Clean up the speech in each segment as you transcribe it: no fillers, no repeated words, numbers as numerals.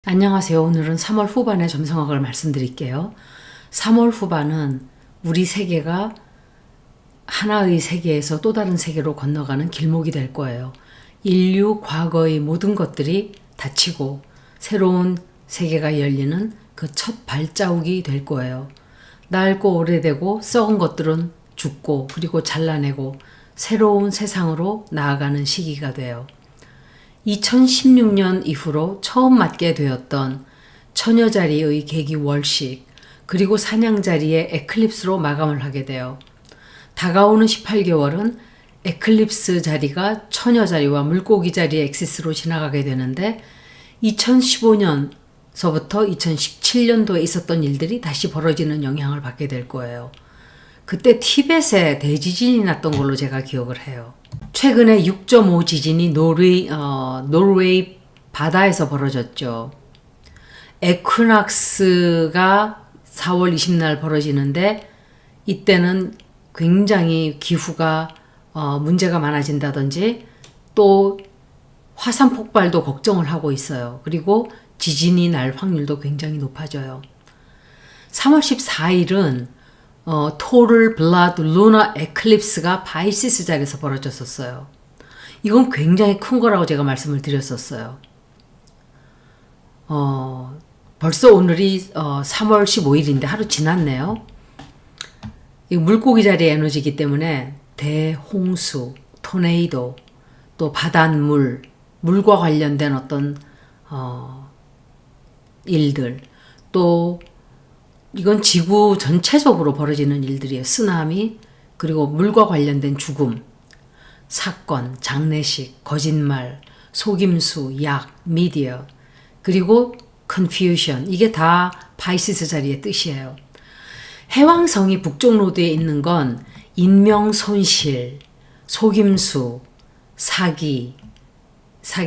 안녕하세요. 오늘은 3월 후반의 점성학을 말씀드릴게요. 3월 후반은 우리 세계가 하나의 세계에서 또 다른 세계로 건너가는 길목이 될 거예요. 인류 과거의 모든 것들이 닫히고 새로운 세계가 열리는 그 첫 발자국이 될 거예요. 낡고 오래되고 썩은 것들은 죽고 그리고 잘라내고 새로운 세상으로 나아가는 시기가 돼요. 2016년 이후로 처음 맞게 되었던 처녀자리의 계기 월식 그리고 사냥자리의 에클립스로 마감을 하게 돼요. 다가오는 18개월은 에클립스 자리가 처녀자리와 물고기 자리의 엑시스로 지나가게 되는데 2015년서부터 2017년도에 있었던 일들이 다시 벌어지는 영향을 받게 될 거예요. 그때 티벳에 대지진이 났던 걸로 제가 기억을 해요. 최근에 6.5 지진이 노르웨이 바다에서 벌어졌죠. 에퀴낙스가 4월 20날 벌어지는데 이때는 굉장히 기후가 문제가 많아진다든지 또 화산 폭발도 걱정을 하고 있어요. 그리고 지진이 날 확률도 굉장히 높아져요. 3월 14일은 토럴 블라드 루나 에클립스가 바이시스 자리에서 벌어졌었어요. 이건 굉장히 큰 거라고 제가 말씀을 드렸었어요. 벌써 오늘이 3월 15일인데 하루 지났네요. 이 물고기 자리의 에너지이기 때문에 대홍수, 토네이도, 또 바닷물, 물과 관련된 어떤 일들, 또 이건 지구 전체적으로 벌어지는 일들이에요. 쓰나미, 그리고 물과 관련된 죽음, 사건, 장례식, 거짓말, 속임수, 약, 미디어, 그리고 confusion. 이게 다 바이시스 자리의 뜻이에요. 해왕성이 북쪽 로드에 있는 건 인명 손실, 속임수, 사기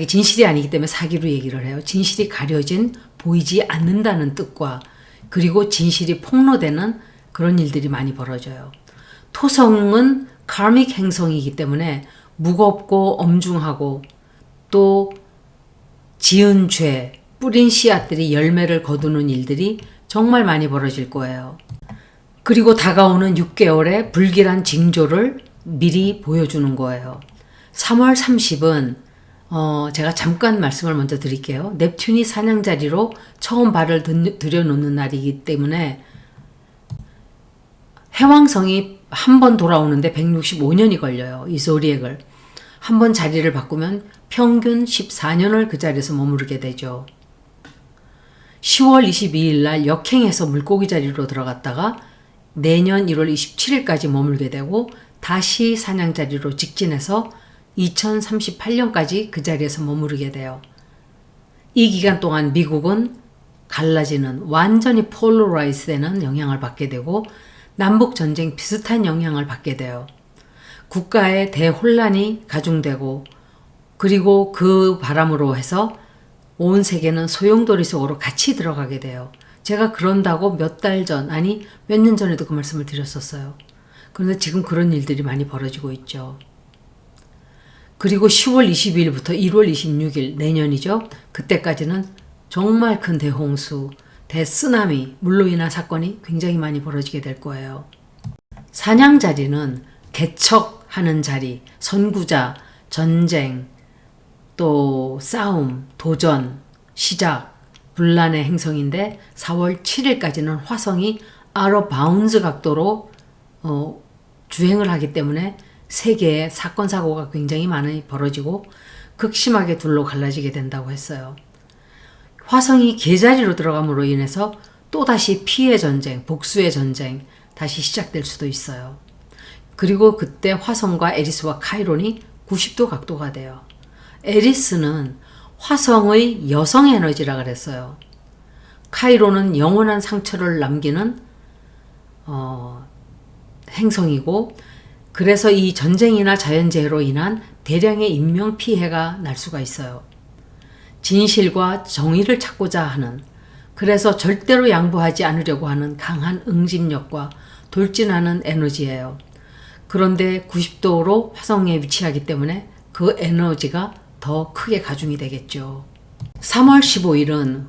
진실이 아니기 때문에 사기로 얘기를 해요. 진실이 가려진 보이지 않는다는 뜻과 그리고 진실이 폭로되는 그런 일들이 많이 벌어져요. 토성은 카믹 행성이기 때문에 무겁고 엄중하고 또 지은 죄, 뿌린 씨앗들이 열매를 거두는 일들이 정말 많이 벌어질 거예요. 그리고 다가오는 6개월의 불길한 징조를 미리 보여주는 거예요. 3월 30은 제가 잠깐 말씀을 먼저 드릴게요. 넵튠이 사냥자리로 처음 발을 들여놓는 날이기 때문에 해왕성이 한 번 돌아오는데 165년이 걸려요. 이 조리액을. 한 번 자리를 바꾸면 평균 14년을 그 자리에서 머무르게 되죠. 10월 22일 날 역행해서 물고기 자리로 들어갔다가 내년 1월 27일까지 머물게 되고 다시 사냥자리로 직진해서 2038년까지 그 자리에서 머무르게 돼요. 이 기간 동안 미국은 갈라지는 완전히 폴러라이즈 되는 영향을 받게 되고 남북전쟁 비슷한 영향을 받게 돼요. 국가의 대혼란이 가중되고 그리고 그 바람으로 해서 온 세계는 소용돌이 속으로 같이 들어가게 돼요. 제가 그런다고 몇 달 전, 아니 몇 년 전에도 그 말씀을 드렸었어요. 그런데 지금 그런 일들이 많이 벌어지고 있죠. 그리고 10월 22일부터 1월 26일 내년이죠. 그때까지는 정말 큰 대홍수, 대쓰나미, 물로 인한 사건이 굉장히 많이 벌어지게 될 거예요. 사냥자리는 개척하는 자리, 선구자, 전쟁, 또 싸움, 도전, 시작, 분란의 행성인데 4월 7일까지는 화성이 out of bounds 각도로 주행을 하기 때문에 세계에 사건 사고가 굉장히 많이 벌어지고 극심하게 둘로 갈라지게 된다고 했어요. 화성이 개자리로 들어감으로 인해서 또다시 피해 전쟁, 복수의 전쟁 다시 시작될 수도 있어요. 그리고 그때 화성과 에리스와 카이론이 90도 각도가 돼요. 에리스는 화성의 여성 에너지라 그랬어요. 카이론은 영원한 상처를 남기는 행성이고 그래서 이 전쟁이나 자연재해로 인한 대량의 인명피해가 날 수가 있어요. 진실과 정의를 찾고자 하는, 그래서 절대로 양보하지 않으려고 하는 강한 응집력과 돌진하는 에너지예요. 그런데 90도로 화성에 위치하기 때문에 그 에너지가 더 크게 가중이 되겠죠. 3월 15일은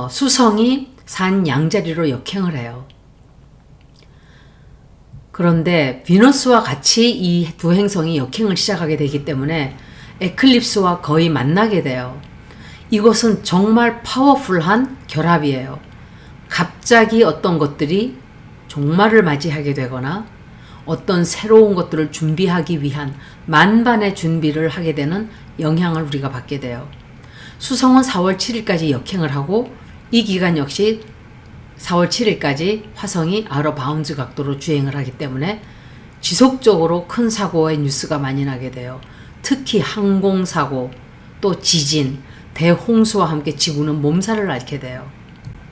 수성이 산 양자리로 역행을 해요. 그런데 비너스와 같이 이 두 행성이 역행을 시작하게 되기 때문에 에클립스와 거의 만나게 돼요. 이것은 정말 파워풀한 결합이에요. 갑자기 어떤 것들이 종말을 맞이하게 되거나 어떤 새로운 것들을 준비하기 위한 만반의 준비를 하게 되는 영향을 우리가 받게 돼요. 수성은 4월 7일까지 역행을 하고 이 기간 역시 4월 7일까지 화성이 아웃 바운드 각도로 주행을 하기 때문에 지속적으로 큰 사고의 뉴스가 많이 나게 돼요. 특히 항공사고, 또 지진, 대홍수와 함께 지구는 몸살을 앓게 돼요.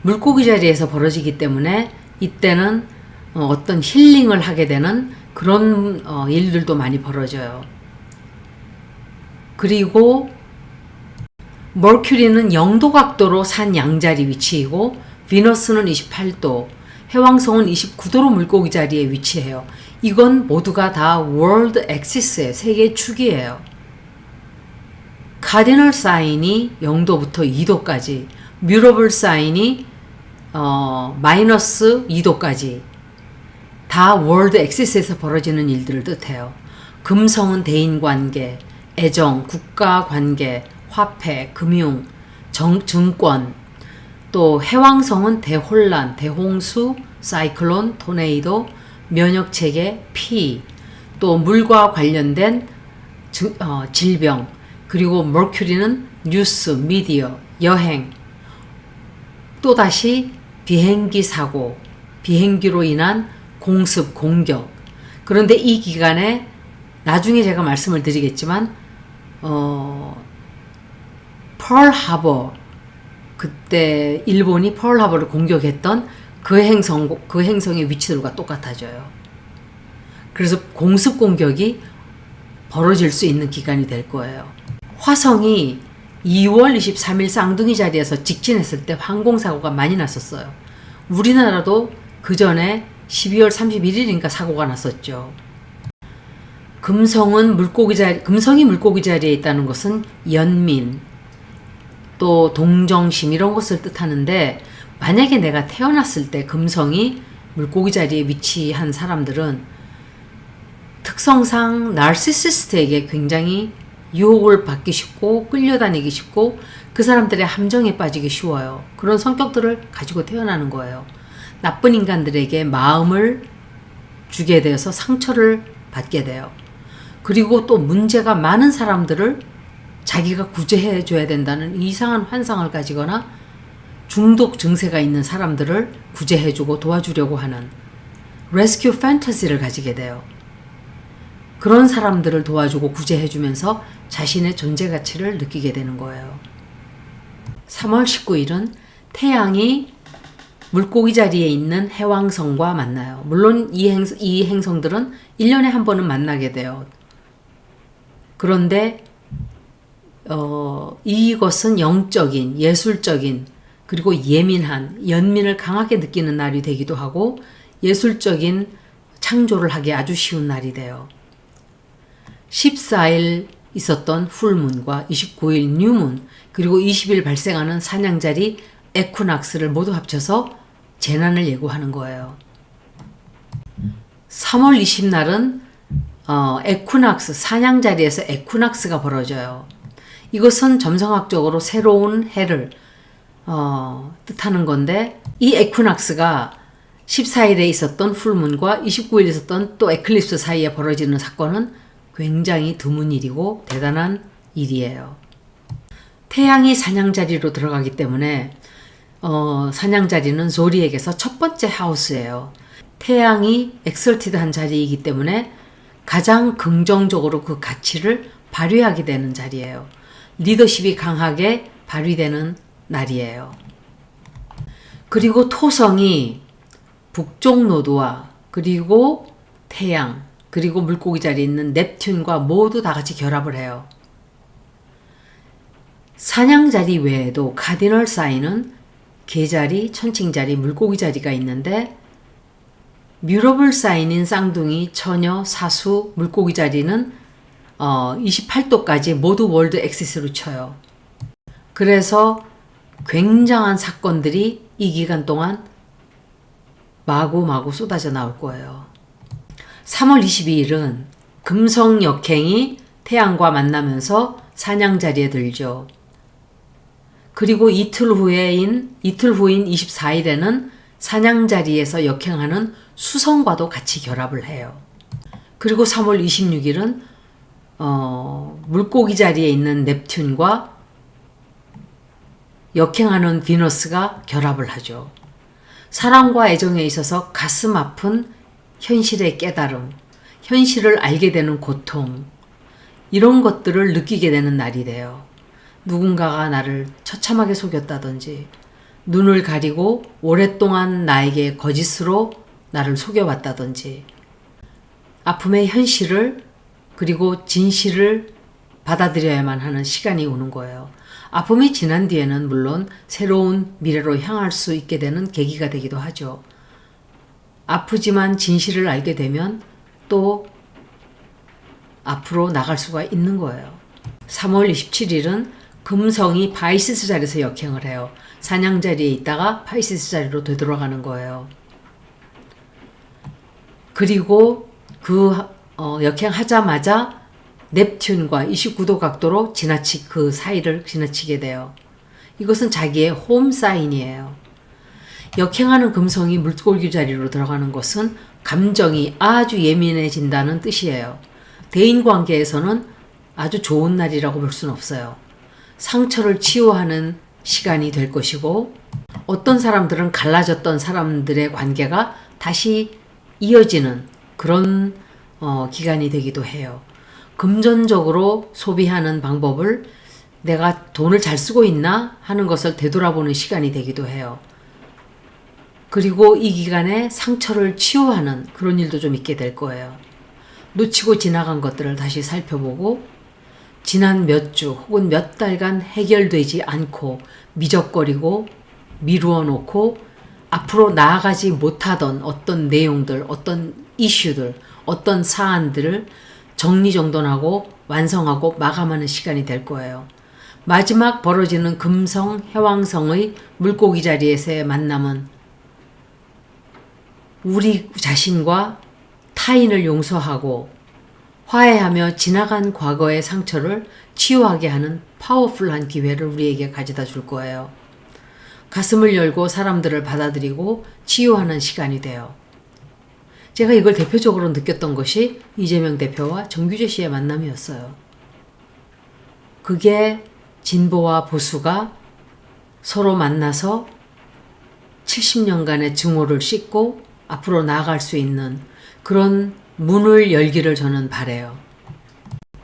물고기 자리에서 벌어지기 때문에 이때는 어떤 힐링을 하게 되는 그런 일들도 많이 벌어져요. 그리고 머큐리는 0도 각도로 산 양자리 위치이고 비너스는 28도, 해왕성은 29도로 물고기 자리에 위치해요. 이건 모두가 다 월드 엑시스의 세계 축이에요. 카디널 사인이 0도부터 2도까지, 뮤러블 사인이 마이너스 2도까지 다 월드 엑시스에서 벌어지는 일들을 뜻해요. 금성은 대인관계, 애정, 국가관계, 화폐, 금융, 증권, 또 해왕성은 대혼란, 대홍수, 사이클론, 토네이도, 면역체계, 피, 또 물과 관련된 질병, 그리고 머큐리는 뉴스, 미디어, 여행, 또다시 비행기 사고, 비행기로 인한 공습, 공격. 그런데 이 기간에 나중에 제가 말씀을 드리겠지만 펄하버, 그때 일본이 펄하버를 공격했던 그 행성의 위치들과 똑같아져요. 그래서 공습 공격이 벌어질 수 있는 기간이 될 거예요. 화성이 2월 23일 쌍둥이 자리에서 직진했을 때 항공사고가 많이 났었어요. 우리나라도 그 전에 12월 31일인가 사고가 났었죠. 금성이 물고기 자리에 있다는 것은 연민, 또 동정심 이런 것을 뜻하는데, 만약에 내가 태어났을 때 금성이 물고기 자리에 위치한 사람들은 특성상 나르시시스트에게 굉장히 유혹을 받기 쉽고 끌려다니기 쉽고 그 사람들의 함정에 빠지기 쉬워요. 그런 성격들을 가지고 태어나는 거예요. 나쁜 인간들에게 마음을 주게 되어서 상처를 받게 돼요. 그리고 또 문제가 많은 사람들을 자기가 구제해 줘야 된다는 이상한 환상을 가지거나 중독 증세가 있는 사람들을 구제해 주고 도와주려고 하는 레스큐 판타지를 가지게 돼요. 그런 사람들을 도와주고 구제해 주면서 자신의 존재 가치를 느끼게 되는 거예요. 3월 19일은 태양이 물고기 자리에 있는 해왕성과 만나요. 물론 이 행성들은 1년에 한 번은 만나게 돼요. 그런데 이것은 영적인, 예술적인, 그리고 예민한, 연민을 강하게 느끼는 날이 되기도 하고 예술적인 창조를 하기 아주 쉬운 날이 돼요. 14일 있었던 풀문과 29일 뉴문, 그리고 20일 발생하는 사냥자리 에쿠낙스를 모두 합쳐서 재난을 예고하는 거예요. 3월 20날은 에쿠낙스, 사냥자리에서 에쿠낙스가 벌어져요. 이것은 점성학적으로 새로운 해를 뜻하는 건데, 이 에쿠낙스가 14일에 있었던 풀문과 29일에 있었던 또 에클립스 사이에 벌어지는 사건은 굉장히 드문 일이고 대단한 일이에요. 태양이 사냥자리로 들어가기 때문에 사냥자리는 조리에게서 첫 번째 하우스예요. 태양이 엑설티드한 자리이기 때문에 가장 긍정적으로 그 가치를 발휘하게 되는 자리예요. 리더십이 강하게 발휘되는 날이에요. 그리고 토성이 북쪽 노드와 그리고 태양, 그리고 물고기 자리에 있는 넵튠과 모두 다 같이 결합을 해요. 사냥자리 외에도 카디널 사인은 개자리, 천칭자리, 물고기 자리가 있는데, 뮤러블 사인인 쌍둥이, 처녀, 사수, 물고기 자리는 28도까지 모두 월드 엑시스로 쳐요. 그래서 굉장한 사건들이 이 기간 동안 마구마구 쏟아져 나올 거예요. 3월 22일은 금성 역행이 태양과 만나면서 사냥자리에 들죠. 그리고 이틀 후인 24일에는 사냥자리에서 역행하는 수성과도 같이 결합을 해요. 그리고 3월 26일은 물고기 자리에 있는 넵튠과 역행하는 비너스가 결합을 하죠. 사랑과 애정에 있어서 가슴 아픈 현실의 깨달음, 현실을 알게 되는 고통, 이런 것들을 느끼게 되는 날이 돼요. 누군가가 나를 처참하게 속였다든지, 눈을 가리고 오랫동안 나에게 거짓으로 나를 속여왔다든지, 아픔의 현실을 그리고 진실을 받아들여야만 하는 시간이 오는 거예요. 아픔이 지난 뒤에는 물론 새로운 미래로 향할 수 있게 되는 계기가 되기도 하죠. 아프지만 진실을 알게 되면 또 앞으로 나갈 수가 있는 거예요. 3월 27일은 금성이 파이시스 자리에서 역행을 해요. 사냥 자리에 있다가 파이시스 자리로 되돌아가는 거예요. 그리고 역행하자마자 넵튠과 29도 각도로 그 사이를 지나치게 돼요. 이것은 자기의 홈 사인이에요. 역행하는 금성이 물고기 자리로 들어가는 것은 감정이 아주 예민해진다는 뜻이에요. 대인관계에서는 아주 좋은 날이라고 볼 수는 없어요. 상처를 치유하는 시간이 될 것이고, 어떤 사람들은 갈라졌던 사람들의 관계가 다시 이어지는 그런 기간이 되기도 해요. 금전적으로 소비하는 방법을 내가 돈을 잘 쓰고 있나 하는 것을 되돌아보는 시간이 되기도 해요. 그리고 이 기간에 상처를 치유하는 그런 일도 좀 있게 될 거예요. 놓치고 지나간 것들을 다시 살펴보고, 지난 몇 주 혹은 몇 달간 해결되지 않고 미적거리고 미루어 놓고 앞으로 나아가지 못하던 어떤 내용들, 어떤 이슈들, 어떤 사안들을 정리정돈하고 완성하고 마감하는 시간이 될 거예요. 마지막 벌어지는 금성, 해왕성의 물고기 자리에서의 만남은 우리 자신과 타인을 용서하고 화해하며 지나간 과거의 상처를 치유하게 하는 파워풀한 기회를 우리에게 가져다 줄 거예요. 가슴을 열고 사람들을 받아들이고 치유하는 시간이 돼요. 제가 이걸 대표적으로 느꼈던 것이 이재명 대표와 정규재 씨의 만남이었어요. 그게 진보와 보수가 서로 만나서 70년간의 증오를 씻고 앞으로 나아갈 수 있는 그런 문을 열기를 저는 바라요.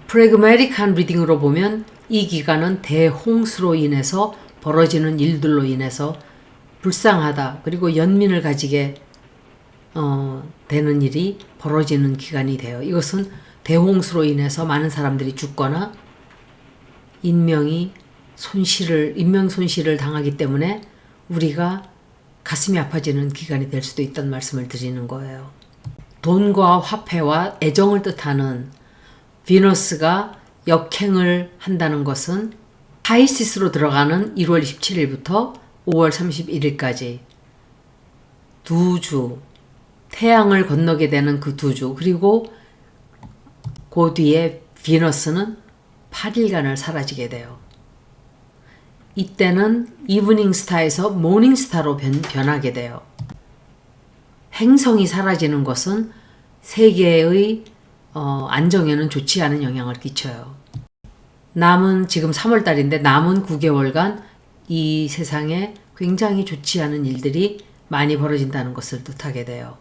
프래그매틱한 리딩으로 보면 이 기간은 대홍수로 인해서 벌어지는 일들로 인해서 불쌍하다, 그리고 연민을 가지게 되는 일이 벌어지는 기간이 돼요. 이것은 대홍수로 인해서 많은 사람들이 죽거나 인명 손실을 당하기 때문에 우리가 가슴이 아파지는 기간이 될 수도 있다는 말씀을 드리는 거예요. 돈과 화폐와 애정을 뜻하는 비너스가 역행을 한다는 것은 파이시스로 들어가는 1월 27일부터 5월 31일까지 두 주, 태양을 건너게 되는 그 두 주, 그리고 그 뒤에 비너스는 8일간을 사라지게 돼요. 이때는 이브닝 스타에서 모닝 스타로 변하게 돼요. 행성이 사라지는 것은 세계의 안정에는 좋지 않은 영향을 끼쳐요. 남은 지금 3월달인데 남은 9개월간 이 세상에 굉장히 좋지 않은 일들이 많이 벌어진다는 것을 뜻하게 돼요.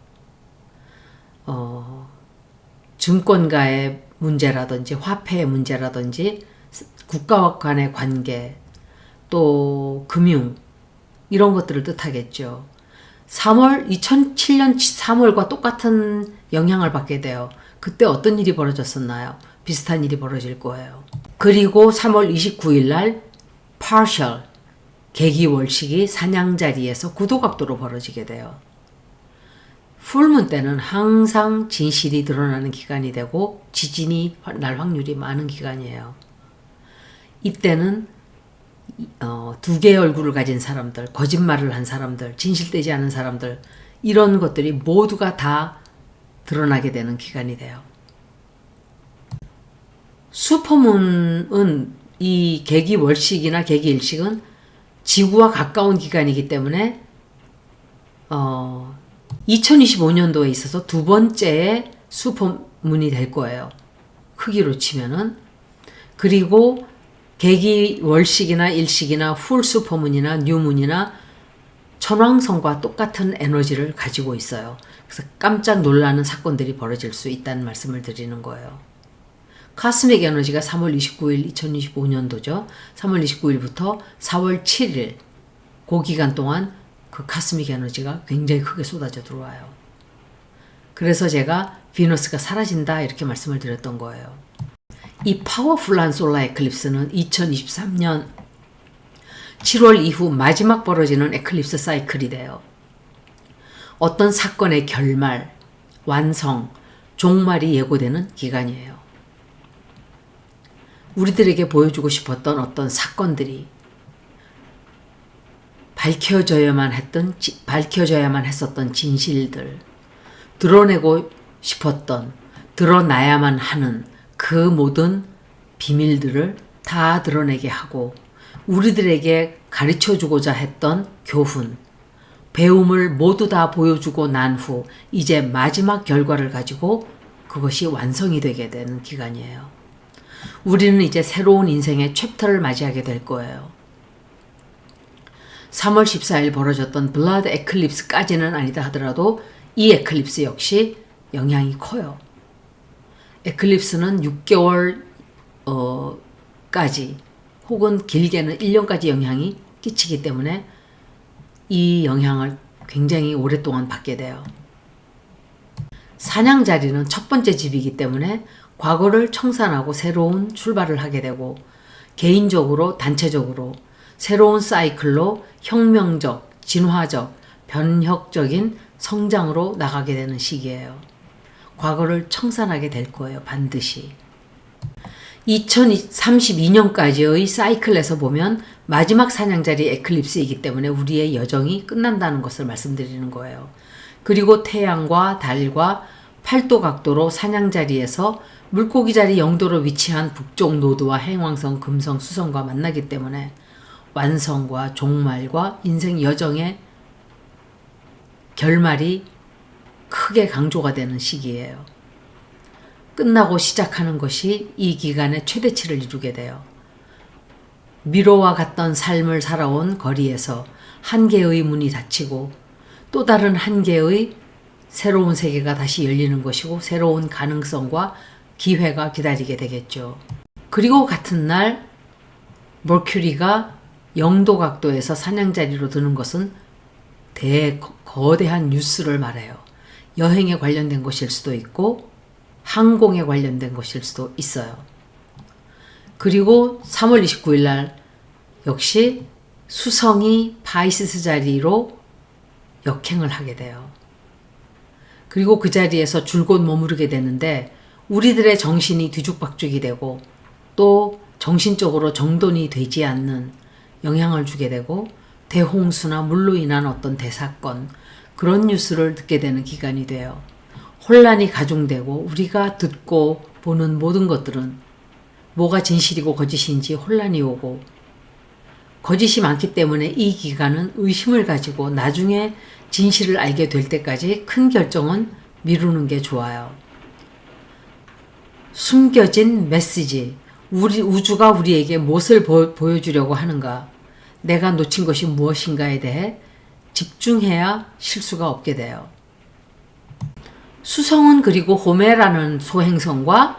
증권가의 문제라든지 화폐의 문제라든지 국가와 간의 관계, 또 금융, 이런 것들을 뜻하겠죠. 2007년 3월과 똑같은 영향을 받게 돼요. 그때 어떤 일이 벌어졌었나요? 비슷한 일이 벌어질 거예요. 그리고 3월 29일 날 partial, 개기월식이 사냥자리에서 9도 각도로 벌어지게 돼요. 풀문 때는 항상 진실이 드러나는 기간이 되고 지진이 날 확률이 많은 기간이에요. 이때는 두 개의 얼굴을 가진 사람들, 거짓말을 한 사람들, 진실되지 않은 사람들, 이런 것들이 모두가 다 드러나게 되는 기간이 돼요. 슈퍼문은 이 개기월식이나 개기일식은 지구와 가까운 기간이기 때문에 2025년도에 있어서 두 번째의 슈퍼문이 될 거예요. 크기로 치면은. 그리고 개기월식이나 일식이나 풀 슈퍼문이나 뉴문이나 천왕성과 똑같은 에너지를 가지고 있어요. 그래서 깜짝 놀라는 사건들이 벌어질 수 있다는 말씀을 드리는 거예요. 카스믹 에너지가 3월 29일 2025년도죠. 3월 29일부터 4월 7일 그 기간 동안 그 카스믹 에너지가 굉장히 크게 쏟아져 들어와요. 그래서 제가 비너스가 사라진다 이렇게 말씀을 드렸던 거예요. 이 파워풀한 솔라 에클립스는 2023년 7월 이후 마지막 벌어지는 에클립스 사이클이 돼요. 어떤 사건의 결말, 완성, 종말이 예고되는 기간이에요. 우리들에게 보여주고 싶었던 어떤 사건들이 밝혀져야만 했었던 진실들, 드러내고 싶었던, 드러나야만 하는 그 모든 비밀들을 다 드러내게 하고 우리들에게 가르쳐주고자 했던 교훈, 배움을 모두 다 보여주고 난 후 이제 마지막 결과를 가지고 그것이 완성이 되게 되는 기간이에요. 우리는 이제 새로운 인생의 챕터를 맞이하게 될 거예요. 3월 14일 벌어졌던 블러드 에클립스까지는 아니다 하더라도 이 에클립스 역시 영향이 커요. 에클립스는 6개월까지 혹은 길게는 1년까지 영향이 끼치기 때문에 이 영향을 굉장히 오랫동안 받게 돼요. 사냥자리는 첫 번째 집이기 때문에 과거를 청산하고 새로운 출발을 하게 되고 개인적으로 단체적으로 새로운 사이클로 혁명적, 진화적, 변혁적인 성장으로 나가게 되는 시기예요. 과거를 청산하게 될 거예요. 반드시. 2032년까지의 사이클에서 보면 마지막 사냥자리 에클립스이기 때문에 우리의 여정이 끝난다는 것을 말씀드리는 거예요. 그리고 태양과 달과 8도 각도로 사냥자리에서 물고기 자리 0도로 위치한 북쪽 노드와 행왕성, 금성, 수성과 만나기 때문에 완성과 종말과 인생 여정의 결말이 크게 강조가 되는 시기예요. 끝나고 시작하는 것이 이 기간의 최대치를 이루게 돼요. 미로와 같던 삶을 살아온 거리에서 한 개의 문이 닫히고 또 다른 한 개의 새로운 세계가 다시 열리는 것이고 새로운 가능성과 기회가 기다리게 되겠죠. 그리고 같은 날 머큐리가 0도 각도에서 사냥자리로 드는 것은 거대한 뉴스를 말해요. 여행에 관련된 것일 수도 있고 항공에 관련된 것일 수도 있어요. 그리고 3월 29일 날 역시 수성이 파이시스 자리로 역행을 하게 돼요. 그리고 그 자리에서 줄곧 머무르게 되는데 우리들의 정신이 뒤죽박죽이 되고 또 정신적으로 정돈이 되지 않는 영향을 주게 되고 대홍수나 물로 인한 어떤 대사건 그런 뉴스를 듣게 되는 기간이 돼요. 혼란이 가중되고 우리가 듣고 보는 모든 것들은 뭐가 진실이고 거짓인지 혼란이 오고 거짓이 많기 때문에 이 기간은 의심을 가지고 나중에 진실을 알게 될 때까지 큰 결정은 미루는 게 좋아요. 숨겨진 메시지, 우주가 우리에게 무엇을 보여주려고 하는가, 내가 놓친 것이 무엇인가에 대해 집중해야 실수가 없게 돼요. 수성은 그리고 호메라는 소행성과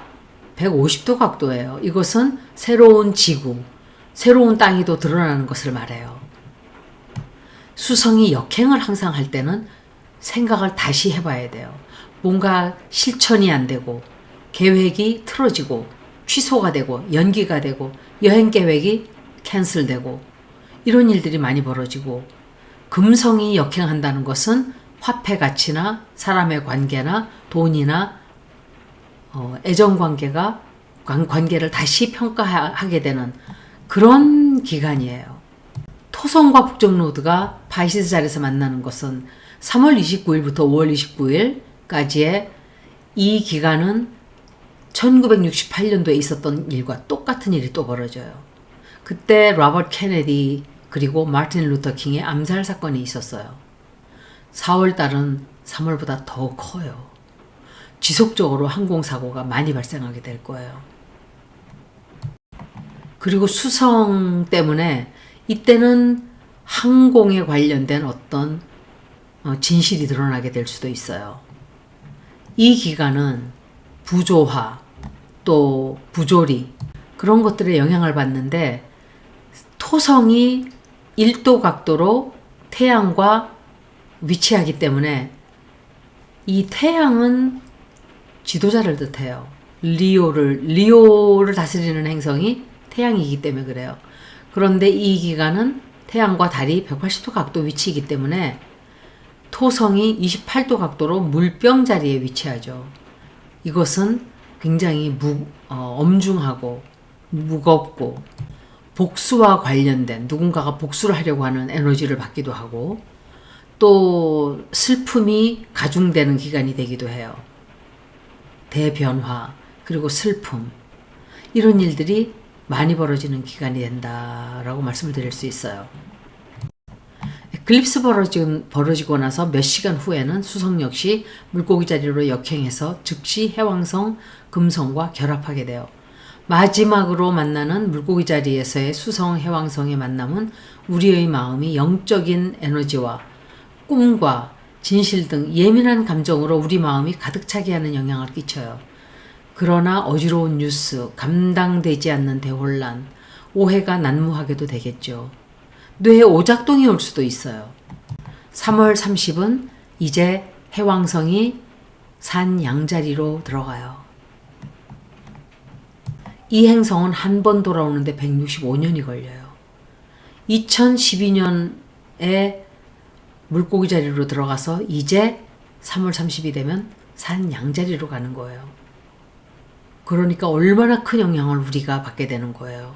150도 각도예요. 이것은 새로운 지구, 새로운 땅이 또 드러나는 것을 말해요. 수성이 역행을 항상 할 때는 생각을 다시 해봐야 돼요. 뭔가 실천이 안 되고 계획이 틀어지고 취소가 되고 연기가 되고 여행 계획이 캔슬되고 이런 일들이 많이 벌어지고 금성이 역행한다는 것은 화폐 가치나 사람의 관계나 돈이나 애정 관계를 다시 평가하게 되는 그런 기간이에요. 토성과 북쪽 노드가 파이시스 자리에서 만나는 것은 3월 29일부터 5월 29일까지의 이 기간은 1968년도에 있었던 일과 똑같은 일이 또 벌어져요. 그때 로버트 케네디 그리고 마틴 루터 킹의 암살 사건이 있었어요. 4월달은 3월보다 더 커요. 지속적으로 항공사고가 많이 발생하게 될 거예요. 그리고 수성 때문에 이때는 항공에 관련된 어떤 진실이 드러나게 될 수도 있어요. 이 기간은 부조화 또 부조리 그런 것들에 영향을 받는데 토성이 1도 각도로 태양과 위치하기 때문에 이 태양은 지도자를 뜻해요. 리오를 다스리는 행성이 태양이기 때문에 그래요. 그런데 이 기간은 태양과 달이 180도 각도 위치이기 때문에 토성이 28도 각도로 물병 자리에 위치하죠. 이것은 굉장히 엄중하고 무겁고 복수와 관련된 누군가가 복수를 하려고 하는 에너지를 받기도 하고 또 슬픔이 가중되는 기간이 되기도 해요. 대변화 그리고 슬픔 이런 일들이 많이 벌어지는 기간이 된다라고 말씀을 드릴 수 있어요. 에클립스 벌어지고 나서 몇 시간 후에는 수성 역시 물고기 자리로 역행해서 즉시 해왕성 금성과 결합하게 돼요. 마지막으로 만나는 물고기 자리에서의 수성 해왕성의 만남은 우리의 마음이 영적인 에너지와 꿈과 진실 등 예민한 감정으로 우리 마음이 가득 차게 하는 영향을 끼쳐요. 그러나 어지러운 뉴스, 감당되지 않는 대혼란, 오해가 난무하게도 되겠죠. 뇌에 오작동이 올 수도 있어요. 3월 30은 이제 해왕성이 산 양자리로 들어가요. 이 행성은 한 번 돌아오는데 165년이 걸려요. 2012년에 물고기 자리로 들어가서 이제 3월 30이 되면 산 양자리로 가는 거예요. 그러니까 얼마나 큰 영향을 우리가 받게 되는 거예요.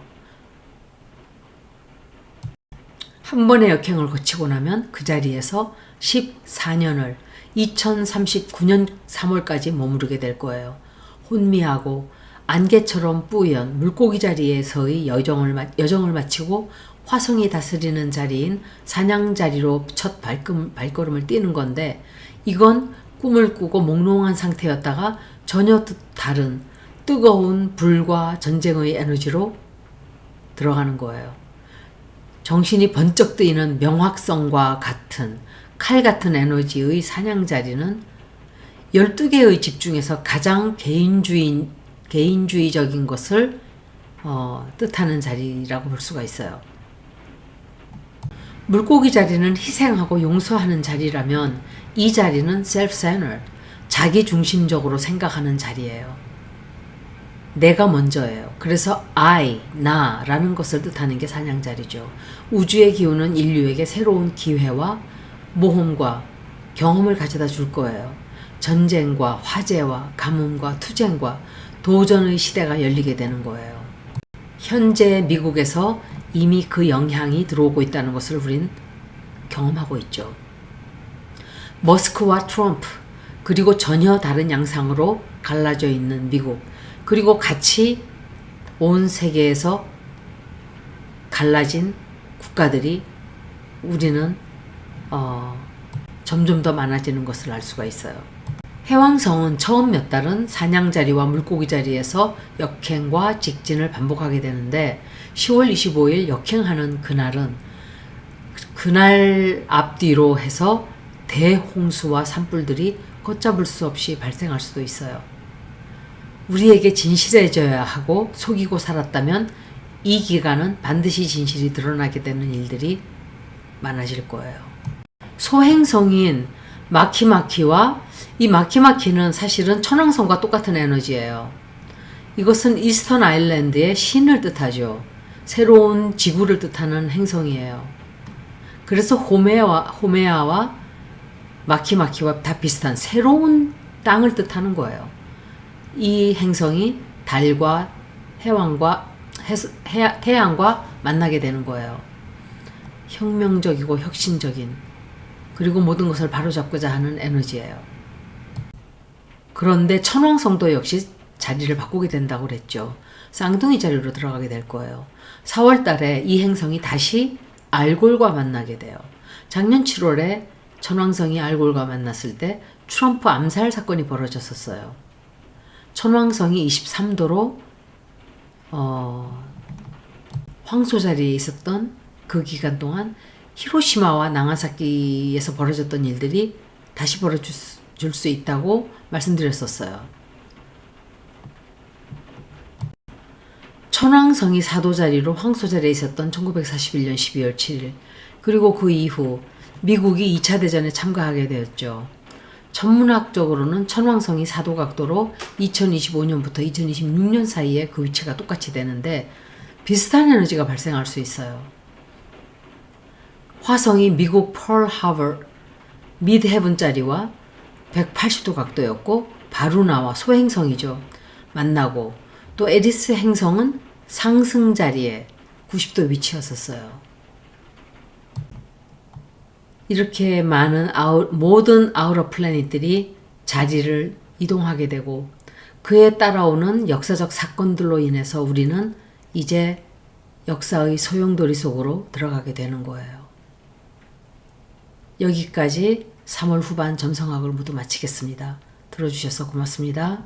한 번의 역행을 거치고 나면 그 자리에서 14년을 2039년 3월까지 머무르게 될 거예요. 혼미하고 안개처럼 뿌연 물고기 자리에서의 여정을 마치고 화성이 다스리는 자리인 사냥 자리로 첫 발걸음을 띄는 건데 이건 꿈을 꾸고 몽롱한 상태였다가 전혀 다른 뜨거운 불과 전쟁의 에너지로 들어가는 거예요. 정신이 번쩍 뜨이는 명확성과 같은 칼 같은 에너지의 사냥 자리는 12개의 집 중에서 가장 개인주의적인 것을 뜻하는 자리라고 볼 수가 있어요. 물고기 자리는 희생하고 용서하는 자리라면 이 자리는 self-centered, 자기 중심적으로 생각하는 자리예요. 내가 먼저예요. 그래서 나라는 것을 뜻하는 게 사냥 자리죠. 우주의 기운은 인류에게 새로운 기회와 모험과 경험을 가져다 줄 거예요. 전쟁과 화재와 가뭄과 투쟁과 도전의 시대가 열리게 되는 거예요. 현재 미국에서 이미 그 영향이 들어오고 있다는 것을 우린 경험하고 있죠. 머스크와 트럼프 그리고 전혀 다른 양상으로 갈라져 있는 미국 그리고 같이 온 세계에서 갈라진 국가들이 우리는 점점 더 많아지는 것을 알 수가 있어요. 해왕성은 처음 몇 달은 사냥자리와 물고기 자리에서 역행과 직진을 반복하게 되는데 10월 25일 역행하는 그날 앞뒤로 해서 대홍수와 산불들이 걷잡을 수 없이 발생할 수도 있어요. 우리에게 진실해져야 하고 속이고 살았다면 이 기간은 반드시 진실이 드러나게 되는 일들이 많아질 거예요. 소행성인 마키마키와 이 마키마키는 사실은 천왕성과 똑같은 에너지예요. 이것은 이스턴 아일랜드의 신을 뜻하죠. 새로운 지구를 뜻하는 행성이에요. 그래서 호메아와 마키마키와 다 비슷한 새로운 땅을 뜻하는 거예요. 이 행성이 달과 태양과 만나게 되는 거예요. 혁명적이고 혁신적인, 그리고 모든 것을 바로잡고자 하는 에너지예요. 그런데 천왕성도 역시 자리를 바꾸게 된다고 그랬죠. 쌍둥이 자리로 들어가게 될 거예요. 4월 달에 이 행성이 다시 알골과 만나게 돼요. 작년 7월에 천왕성이 알골과 만났을 때 트럼프 암살 사건이 벌어졌었어요. 천왕성이 23도로 황소 자리에 있었던 그 기간 동안 히로시마와 나가사키에서 벌어졌던 일들이 다시 벌어질 수 있다고 말씀드렸었어요. 천왕성이 사도 자리로 황소 자리에 있었던 1941년 12월 7일, 그리고 그 이후 미국이 2차 대전에 참가하게 되었죠. 천문학적으로는 천왕성이 사도각도로 2025년부터 2026년 사이에 그 위치가 똑같이 되는데 비슷한 에너지가 발생할 수 있어요. 화성이 미국 펄 하버 미드헤븐 자리와 180도 각도였고 바루나와 소행성이죠. 만나고, 또 에리스 행성은 상승 자리에 90도 위치였었어요. 이렇게 많은 모든 아우러 플래닛들이 자리를 이동하게 되고 그에 따라오는 역사적 사건들로 인해서 우리는 이제 역사의 소용돌이 속으로 들어가게 되는 거예요. 여기까지 3월 후반 점성학을 모두 마치겠습니다. 들어주셔서 고맙습니다.